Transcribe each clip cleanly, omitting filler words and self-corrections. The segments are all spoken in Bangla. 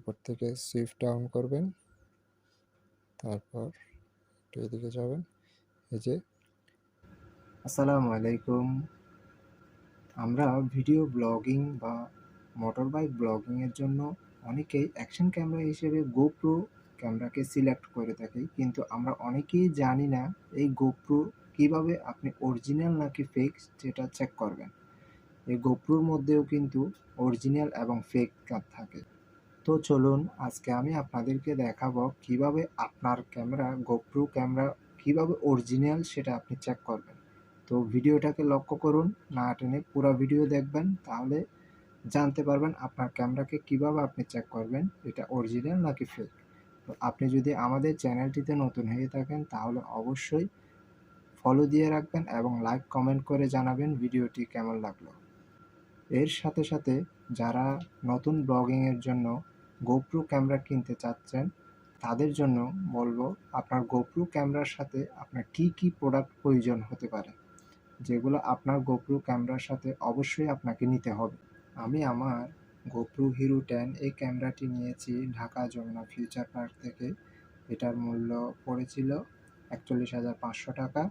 উপর থেকে সুইফট ডাউন করবেন, তারপর একটু এদিকে যাবেন। এই যে আসসালামু আলাইকুম। আমরা ভিডিও ব্লগিং বা মোটর বাইক ব্লগিংয়ের জন্য অনেকেই অ্যাকশন ক্যামেরা হিসেবে গোপ্রো ক্যামেরাকে সিলেক্ট করে থাকি, কিন্তু আমরা অনেকেই জানি না এই গোপ্রো কীভাবে আপনি অরিজিনাল নাকি ফেক সেটা চেক করবেন। এই গোপ্রোর মধ্যেও কিন্তু অরিজিনাল এবং ফেক থাকে। তো চলুন আজকে আমি আপনাদেরকে দেখাবো কিভাবে আপনার ক্যামেরা গোপ্রো ক্যামেরা কিভাবে অরিজিনাল সেটা আপনি চেক করবেন। তো ভিডিওটাকে লক্ষ্য করুন, না টেনে পুরো ভিডিও দেখবেন, তাহলে জানতে পারবেন আপনার ক্যামেরাকে কিভাবে আপনি চেক করবেন এটা অরিজিনাল নাকি ফেক। তো আপনি যদি আমাদের চ্যানেলটিতে নতুন হয়ে থাকেন তাহলে অবশ্যই ফলো দিয়ে রাখবেন এবং লাইক কমেন্ট করে জানাবেন ভিডিওটি কেমন লাগলো। এর সাথে সাথে যারা নতুন ব্লগিংয়ের জন্য গোপ্রো ক্যামেরা কিনতে চাচ্ছেন তাদের জন্য বলবো, আপনার গোপ্রো ক্যামেরার সাথে আপনার কী কী প্রোডাক্ট প্রয়োজন হতে পারে, যেগুলো আপনার গোপ্রো ক্যামেরার সাথে অবশ্যই আপনাকে নিতে হবে। আমি আমার গোপ্রো হিরো 10 এই ক্যামেরাটি নিয়েছি ঢাকা যমুনা ফিউচার পার্ক থেকে। এটার মূল্য পড়েছিল ৪১,৫০০ টাকা।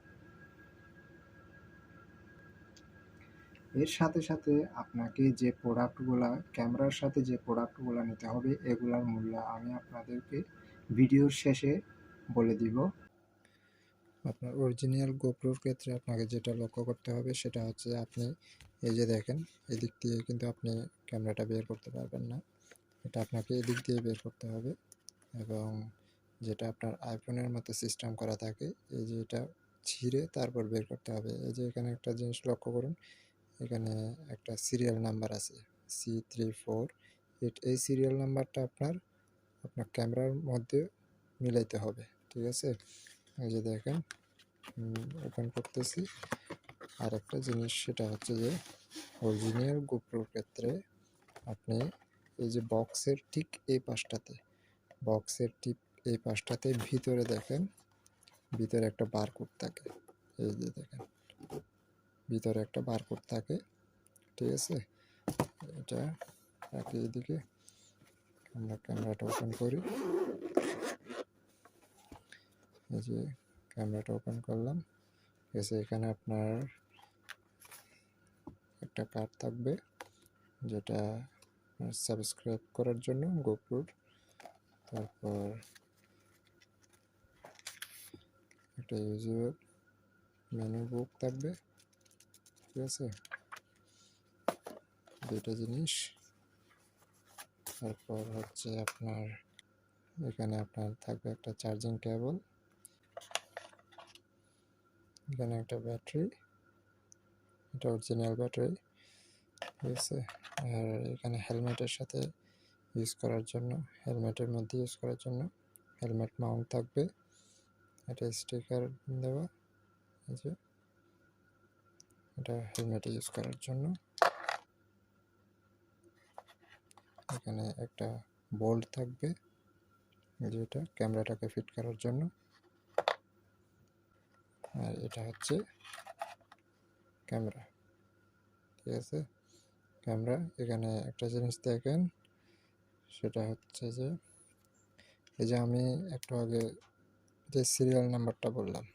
এর সাথে সাথে আপনাকে যে প্রোডাক্টগুলা ক্যামেরার সাথে যে প্রোডাক্টগুলো নিতে হবে এগুলার মূল্য আমি আপনাদেরকে ভিডিওর শেষে বলে দিব। আপনার অরিজিনাল গোপ্রোর ক্ষেত্রে আপনাকে যেটা লক্ষ্য করতে হবে সেটা হচ্ছে আপনি এই যে দেখেন, এদিক দিয়ে কিন্তু আপনি ক্যামেরাটা বের করতে পারবেন না, এটা আপনাকে এদিক দিয়ে বের করতে হবে। এবং যেটা আপনার আইফোনের মতো সিস্টেম করা থাকে, এই যে এটা ছিঁড়ে তারপর বের করতে হবে। এই যে এখানে একটা জিনিস লক্ষ্য করুন, এখানে একটা সিরিয়াল নাম্বার আছে C34। এই সিরিয়াল নাম্বারটা আপনার ক্যামেরার মধ্যে মিলাইতে হবে, ঠিক আছে? এই যে দেখেন, ওপেন করতেছি। আর একটা জিনিস সেটা হচ্ছে যে অরিজিনাল গোপ্রোর ক্ষেত্রে আপনি এই যে বক্সের ঠিক এই পাশটাতে ভিতরে দেখেন, ভিতরে একটা বারকোড থাকে। এই যে দেখেন, ভিতরে একটা বারকোড থাকে, ঠিক আছে? এটা রাখি এদিকে, আমরা ক্যামেরাটা ওপেন করি। এই যে ক্যামেরাটা ওপেন করলাম, ঠিক আছে? এখানে আপনার একটা কার্ড থাকবে যেটা সাবস্ক্রাইব করার জন্য গোপ্রোর। তারপর একটা ইউজার মেনু বুক থাকবে, ঠিক আছে? দুইটা জিনিস। তারপর হচ্ছে এখানে আপনার থাকবে একটা চার্জিং কেবল, এখানে একটা ব্যাটারি, এটা অরিজিনাল ব্যাটারি, ঠিক আছে? আর এখানে হেলমেটের সাথে ইউজ করার জন্য, হেলমেটের মধ্যে ইউজ করার জন্য হেলমেট মাউন্ট থাকবে, এটা স্টিকার দেওয়া। এই যে এটা হেলমেটে ইউজ করার জন্য। এখানে একটা বোল্ট থাকবে যেটা ক্যামেরাটাকে ফিট করার জন্য। আর এটা হচ্ছে ক্যামেরা, ঠিক আছে? ক্যামেরা এখানে একটা জিনিস দেখেন, সেটা হচ্ছে যে এই যে আমি একটু আগে যে সিরিয়াল নাম্বারটা বললাম,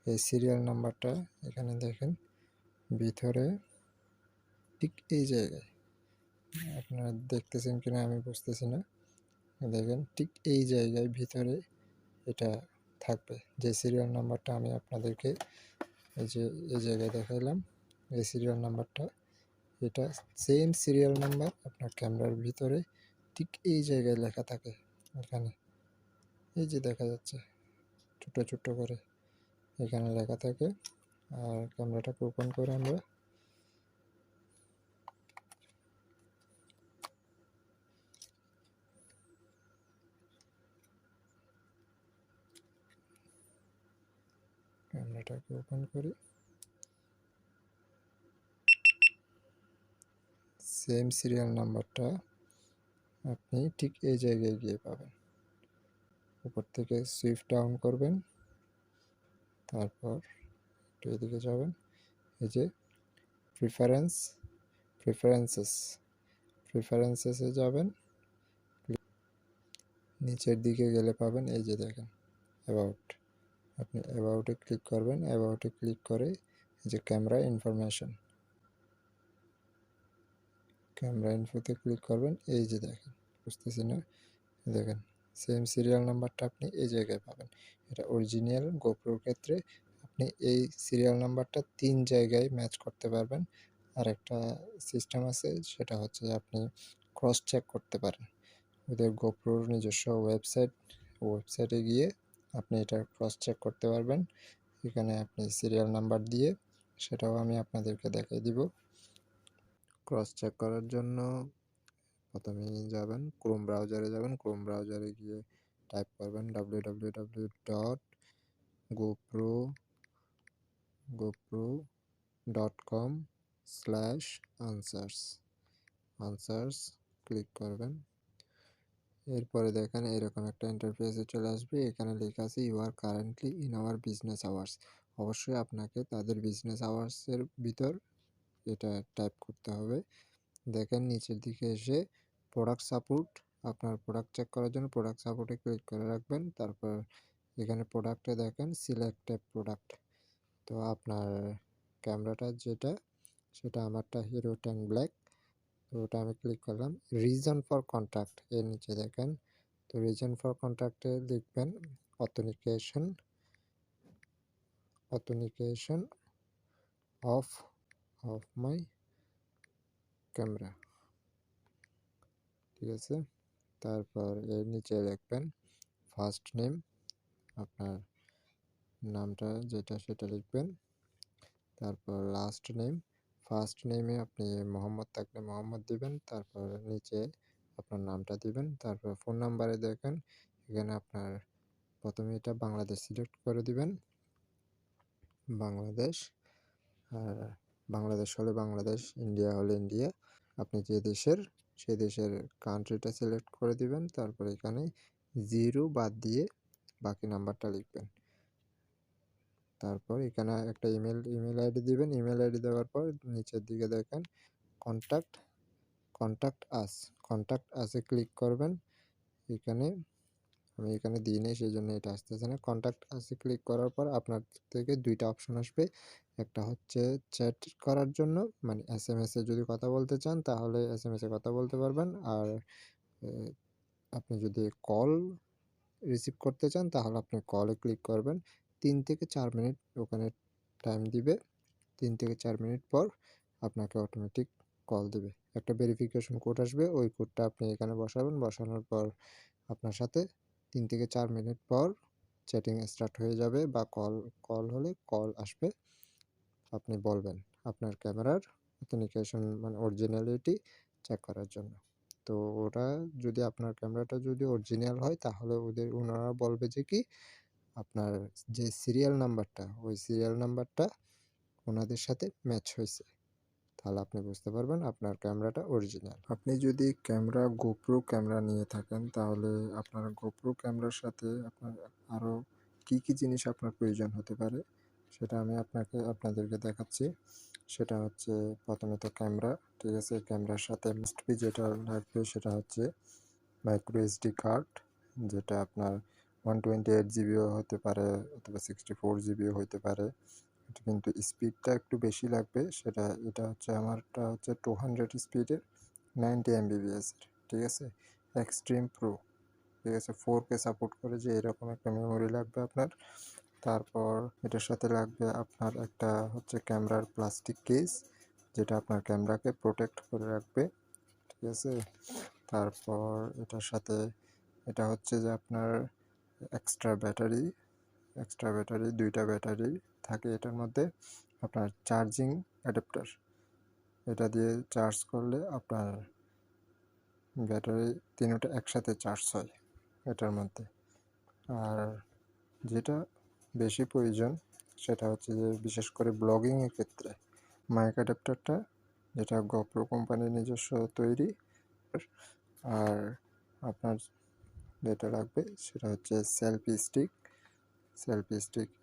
এই সিরিয়াল নাম্বারটা এখানে দেখেন ভিতরে ঠিক এই জায়গায়, আপনারা দেখতেছেন কিনা আমি বুঝতেছি না, দেখেন ঠিক এই জায়গায় ভিতরে এটা থাকবে। যে সিরিয়াল নাম্বারটা আমি আপনাদেরকে এই জায়গায় দেখাইলাম, এই সিরিয়াল নাম্বারটা, এটা সেম সিরিয়াল নাম্বার আপনার ক্যামেরার ভিতরে ঠিক এই জায়গায় লেখা থাকে। এখানে এই যে দেখা যাচ্ছে ছোট ছোট করে এখানে লেখা থাকে। আর ক্যামেরাটাকে ওপেন করে আমরা করি, সেম সিরিয়াল নাম্বারটা আপনি ঠিক এই জায়গায় গিয়ে পাবেন। উপর থেকে সুইফট ডাউন করবেন, তারপর একটু এদিকে যাবেন। এই যে প্রিফারেন্সেসে যাবেন, নিচের দিকে গেলে পাবেন এই যে দেখেন অ্যাবাউট। আপনি অ্যাবাউটে ক্লিক করবেন, অ্যাবাউটে ক্লিক করে এই যে ক্যামেরা ইনফরমেশন, ক্যামেরা ইনফোতে ক্লিক করবেন। এই যে দেখেন, বুঝতেছি না, দেখেন সেম সিরিয়াল নাম্বারটা আপনি এই জায়গায় পাবেন। এটা অরিজিনাল গোপ্রোর ক্ষেত্রে আপনি এই সিরিয়াল নাম্বারটা 3 জায়গায় ম্যাচ করতে পারবেন। আর একটা সিস্টেম আছে, সেটা হচ্ছে যে আপনি ক্রস চেক করতে পারেন। ওদের গোপ্রোর নিজস্ব ওয়েবসাইটে গিয়ে আপনি এটা ক্রস চেক করতে পারবেন। এখানে আপনি সিরিয়াল নাম্বার দিয়ে, সেটাও আমি আপনাদেরকে দেখিয়ে দিব। ক্রস চেক করার জন্য প্রথমেই যাবেন ক্রোম ব্রাউজারে, ক্রোম ব্রাউজারে গিয়ে টাইপ করবেন www.gopro.com/answers ক্লিক করবেন। এরপরে দেখেন এরকম একটা ইন্টারফেসে চলে আসবে। এখানে লেখা আছে you are currently in our business hours. অবশ্যই আপনাকে তাদের বিজনেস আওয়ার্সের ভিতর এটা টাইপ করতে হবে। দেখেন নিচের দিকে এসে প্রোডাক্ট সাপোর্ট, আপনার প্রোডাক্ট চেক করার জন্য প্রোডাক্ট সাপোর্টে ক্লিক করে রাখবেন। তারপর এখানে প্রোডাক্টে দেখেন সিলেক্ট এ প্রোডাক্ট। তো আপনার ক্যামেরাটা যেটা, সেটা আমারটা হিরো 10 ব্ল্যাক। তো ওটা আমি ক্লিক করলাম। রিজন ফর কন্ট্যাক্ট এর নিচে দেখেন, তো রিজন ফর কন্ট্যাক্টে লিখবেন অথেন্টিকেশন অফ মাই ক্যামেরা, ঠিক আছে। তারপর এর নিচে লিখবেন ফার্স্ট নেম, আপনার নামটা যেটা সেটা লিখবেন। তারপর লাস্ট নেম, ফার্স্ট নেমে আপনি মোহাম্মদ থাকলে মোহাম্মদ দিবেন। তারপর নিচে আপনার নামটা দিবেন। তারপর ফোন নাম্বারে দেখেন এখানে আপনার প্রথমে এটা বাংলাদেশ সিলেক্ট করে দিবেন, বাংলাদেশ। আর বাংলাদেশ হলে বাংলাদেশ, ইন্ডিয়া হলে ইন্ডিয়া। আপনি যে দেশের, সেই দেশের কান্ট্রিটা সিলেক্ট করে দিবেন। তারপর এখানে 0 বাদ দিয়ে বাকি নাম্বারটা লিখবেন। তারপর এখানে একটা ইমেল আইডি দিবেন। ইমেল আইডি দেওয়ার পর নিচের দিকে দেখেন কন্ট্যাক্ট আসে ক্লিক করবেন। এখানে আমি এখানে দিই নাই, সেই জন্য এটা আসতেছে না। কন্ট্যাক্ট আসে ক্লিক করার পর আপনার থেকে 2টা অপশন আসবে। একটা হচ্ছে চ্যাট করার জন্য, মানে এসএমএসে যদি কথা বলতে চান তাহলে এসএমএসে কথা বলতে পারবেন। আর আপনি যদি কল রিসিভ করতে চান তাহলে আপনি কলে ক্লিক করবেন। 3 থেকে 4 মিনিট ওখানে টাইম দিবে। 3 থেকে 4 মিনিট পর আপনাকে অটোমেটিক কল দিবে। একটা ভেরিফিকেশন কোড আসবে, ওই কোডটা আপনি এখানে বসাবেন। বসানোর পর আপনার সাথে 3 থেকে 4 মিনিট পর চ্যাটিং স্টার্ট হয়ে যাবে, বা কল হলে কল আসবে। আপনি বলবেন আপনার ক্যামেরার অথেন্টিকেশন মানে অরিজিনালিটি চেক করার জন্য। তো ওরা যদি আপনার ক্যামেরাটা যদি অরিজিনাল হয় তাহলে ওনারা বলবে যে কি আপনার যে সিরিয়াল নাম্বারটা, ওই সিরিয়াল নাম্বারটা ওনাদের সাথে ম্যাচ হয়েছে। তাহলে আপনি বুঝতে পারবেন আপনার ক্যামেরাটা অরিজিনাল। আপনি যদি গোপ্রো ক্যামেরা নিয়ে থাকেন তাহলে আপনার গোপ্রো ক্যামেরার সাথে আপনার আরও কী কী জিনিস আপনার প্রয়োজন হতে পারে সেটা আমি আপনাদেরকে দেখাচ্ছি। সেটা হচ্ছে প্রথমে তো ক্যামেরা, ঠিক আছে। ক্যামেরার সাথে মাস্ট বি যেটা লাগবে সেটা হচ্ছে মাইক্রো এসডি কার্ড, যেটা আপনার 128 জিবিও হতে পারে অথবা 64 জিবিও হতে পারে। এটা কিন্তু স্পিডটা একটু বেশি লাগবে। এটা হচ্ছে আমারটা হচ্ছে 200 স্পিডের 90 এমবিপিএস, ঠিক আছে। এক্সট্রিম প্রো, ঠিক আছে। 4K সাপোর্ট করে যে এরকম একটা মেমোরি লাগবে আপনার। তারপর এটার সাথে লাগবে আপনার একটা হচ্ছে ক্যামেরার প্লাস্টিক কেস, যেটা আপনার ক্যামেরাকে প্রোটেক্ট করে রাখবে, ঠিক আছে। তারপর এটার সাথে এটা হচ্ছে যে আপনার এক্সট্রা ব্যাটারি 2টা ব্যাটারি থাকে এটার মধ্যে। আপনার চার্জিং অ্যাডাপ্টার, এটা দিয়ে চার্জ করলে আপনার ব্যাটারি 3টা একসাথে চার্জ হয় এটার মধ্যে। আর যেটা বেশি প্রয়োজন সেটা হচ্ছে যে বিশেষ করে ব্লগিংয়ের ক্ষেত্রে মাইক অ্যাডাপ্টারটা, যেটা গোপ্রো কোম্পানির নিজস্ব তৈরি। আর আপনার যেটা লাগবে সেটা হচ্ছে সেলফি স্টিক,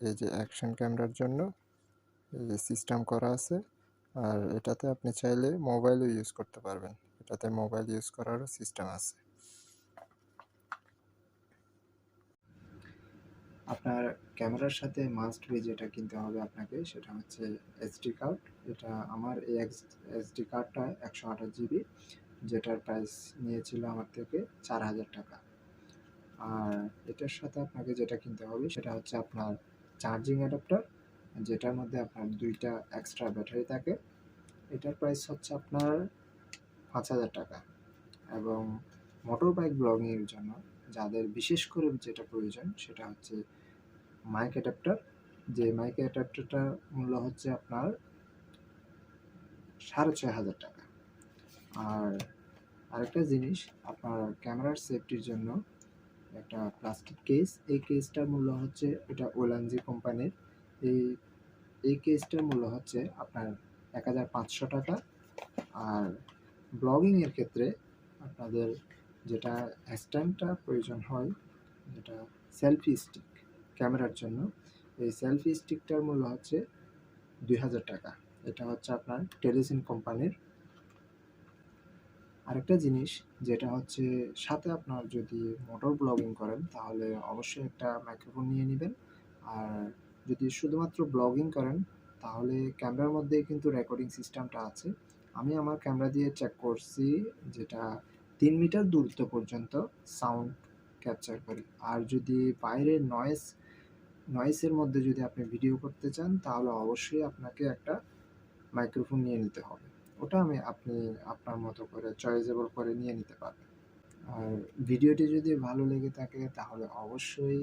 এই যে অ্যাকশন ক্যামেরার জন্য এই যে সিস্টেম করা আছে। আর এটাতে আপনি চাইলে মোবাইলও ইউজ করতে পারবেন, এটাতে মোবাইল ইউজ করারও সিস্টেম আছে। আপনার ক্যামেরার সাথে মাস্ট বি যেটা কিনতে হবে আপনাকে সেটা হচ্ছে এসডি কার্ড। এটা আমার এই এসডি কার্ডটা 128 জিবি, যেটার প্রাইস নিয়েছিল আমার থেকে 4000 টাকা। আর এটার সাথে আপনাকে যেটা কিনতে হবে সেটা হচ্ছে আপনার চার্জিং অ্যাডাপ্টার, যেটার মধ্যে আপনার 2টা এক্সট্রা ব্যাটারি থাকে। এটার প্রাইস হচ্ছে আপনার 5000 টাকা। এবং মোটর বাইক ব্লগিংয়ের জন্য যাদের বিশেষ করে যেটা প্রয়োজন সেটা হচ্ছে মাইক অ্যাডাপ্টার, যে মাইক অ্যাডাপ্টারটার মূল্য হচ্ছে আপনার 6500 টাকা। আর আরেকটা জিনিস, আপনার ক্যামেরার সেফটির জন্য একটা প্লাস্টিক কেস, এই কেসটার মূল্য হচ্ছে, এটা ওলানজি কোম্পানির। এই এই কেসটার মূল্য হচ্ছে আপনার 1500 টাকা। আর ব্লগিংয়ের ক্ষেত্রে আপনাদের যেটা স্ট্যান্ডটা প্রয়োজন হয়, যেটা সেলফি স্টিক ক্যামেরার জন্য, এই সেলফি স্টিকটার মূল্য হচ্ছে 2000 টাকা। এটা হচ্ছে আপনার টেলিসিন কোম্পানির। আরেকটা জিনিস যেটা হচ্ছে, সাথে আপনার যদি মোটর ব্লগিং করেন তাহলে অবশ্যই একটা মাইক্রোফোন নিয়ে নেবেন। আর যদি শুধুমাত্র ব্লগিং করেন তাহলে ক্যামেরার মধ্যেই কিন্তু রেকর্ডিং সিস্টেমটা আছে। আমি আমার ক্যামেরা দিয়ে চেক করছি, যেটা 3 মিটার দূরত্ব পর্যন্ত সাউন্ড ক্যাপচার করে। আর যদি বাইরে নয়েসের মধ্যে যদি আপনি ভিডিও করতে চান তাহলে অবশ্যই আপনাকে একটা মাইক্রোফোন নিয়ে নিতে হবে। ওটা আপনি আপনার মতো করে চয়েসেবল করে নিয়ে নিতে পারবেন। আর ভিডিওটি যদি ভালো লেগে থাকে তাহলে অবশ্যই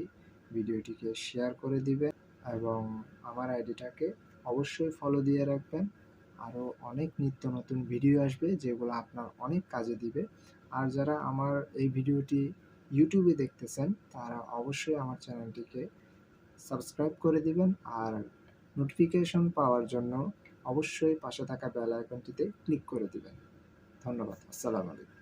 ভিডিওটিকে শেয়ার করে দিবেন এবং আমার আইডিটাকে অবশ্যই ফলো দিয়ে রাখবেন। আরও অনেক নিত্য নতুন ভিডিও আসবে যেগুলো আপনার অনেক কাজে দিবে। আর যারা আমার এই ভিডিওটি ইউটিউবে দেখতেছেন তারা অবশ্যই আমার চ্যানেলটিকে সাবস্ক্রাইব করে দিবেন। আর নোটিফিকেশন পাওয়ার জন্য অবশ্যই পাশে থাকা বেল আইকনটিতে ক্লিক করে দিবেন। ধন্যবাদ। আসসালামু আলাইকুম।